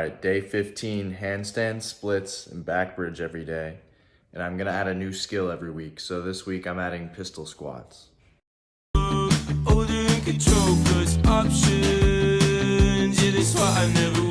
right, day 15, handstand, splits, and back bridge every day. And I'm gonna add a new skill every week. So this week I'm adding pistol squats. Older in control, 'cause options, yeah, that's why I never